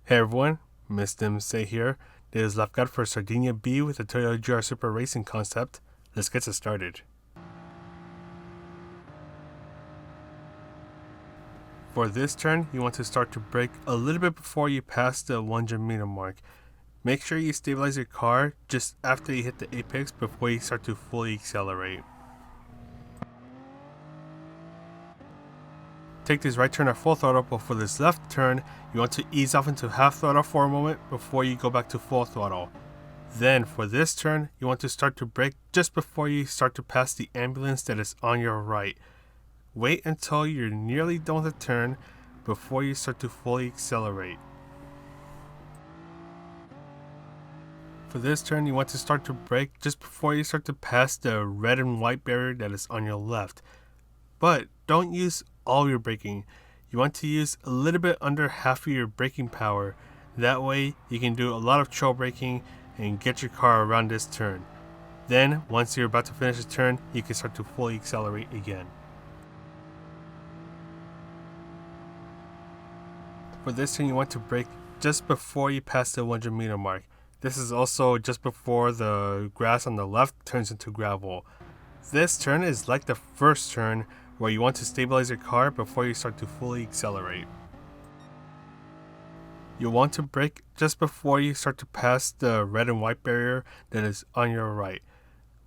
Hey everyone, Mr. MC here. This is Left Guide for Sardegna B with the Toyota GR Supra racing concept. Let's get started. For this turn, you want to start to brake a little bit before you pass the 100-meter mark. Make sure you stabilize your car just after you hit the apex before you start to fully accelerate. Take this right turn at full throttle, but for this left turn, you want to ease off into half throttle for a moment before you go back to full throttle. Then for this turn, you want to start to brake just before you start to pass the ambulance that is on your right. Wait until you're nearly done with the turn before you start to fully accelerate. For this turn, you want to start to brake just before you start to pass the red and white barrier that is on your left. But don't use all your braking. You want to use a little bit under half of your braking power. That way you can do a lot of trail braking and get your car around this turn. Then once you're about to finish the turn, you can start to fully accelerate again. For this turn, you want to brake just before you pass the 100-meter mark. This is also just before the grass on the left turns into gravel. This turn is like the first turn where you want to stabilize your car before you start to fully accelerate. You'll want to brake just before you start to pass the red and white barrier that is on your right.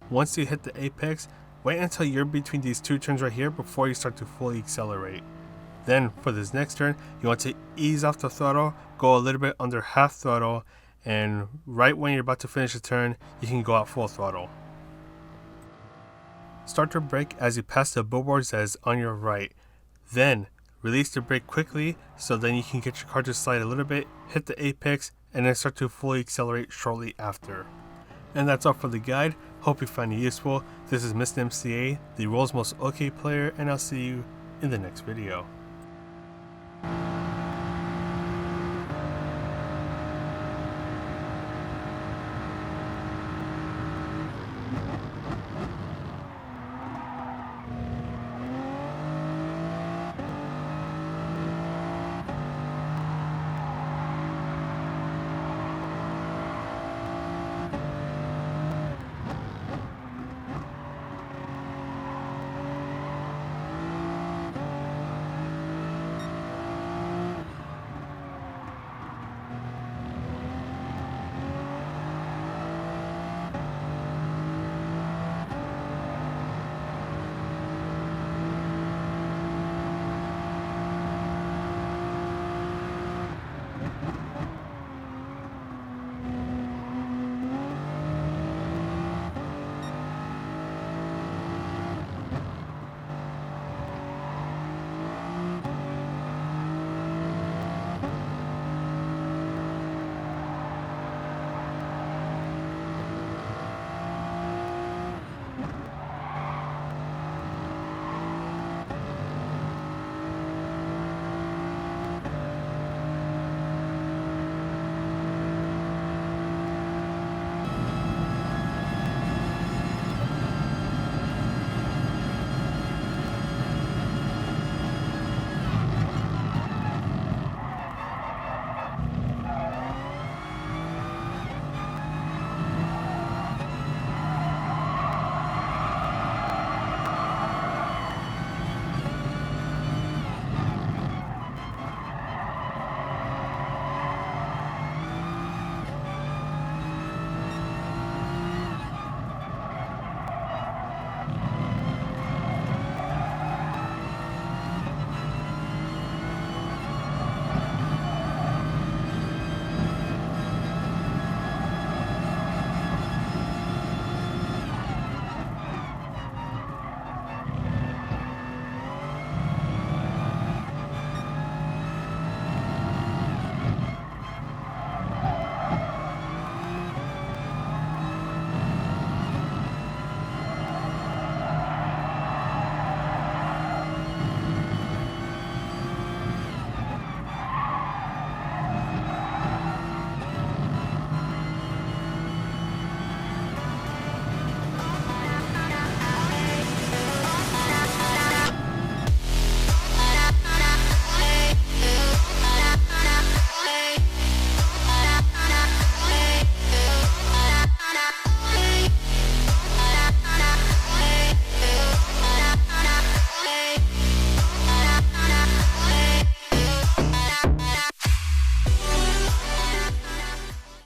Once you hit the apex, wait until you're between these two turns right here before you start to fully accelerate. Then for this next turn, you want to ease off the throttle, go a little bit under half throttle, and right when you're about to finish the turn, you can go out full throttle. Start to brake as you pass the billboards that is on your right. Then release the brake quickly so then you can get your car to slide a little bit, hit the apex, and then start to fully accelerate shortly after. And that's all for the guide. Hope you find it useful. This is Mr. MCA, the world's most OK player, and I'll see you in the next video.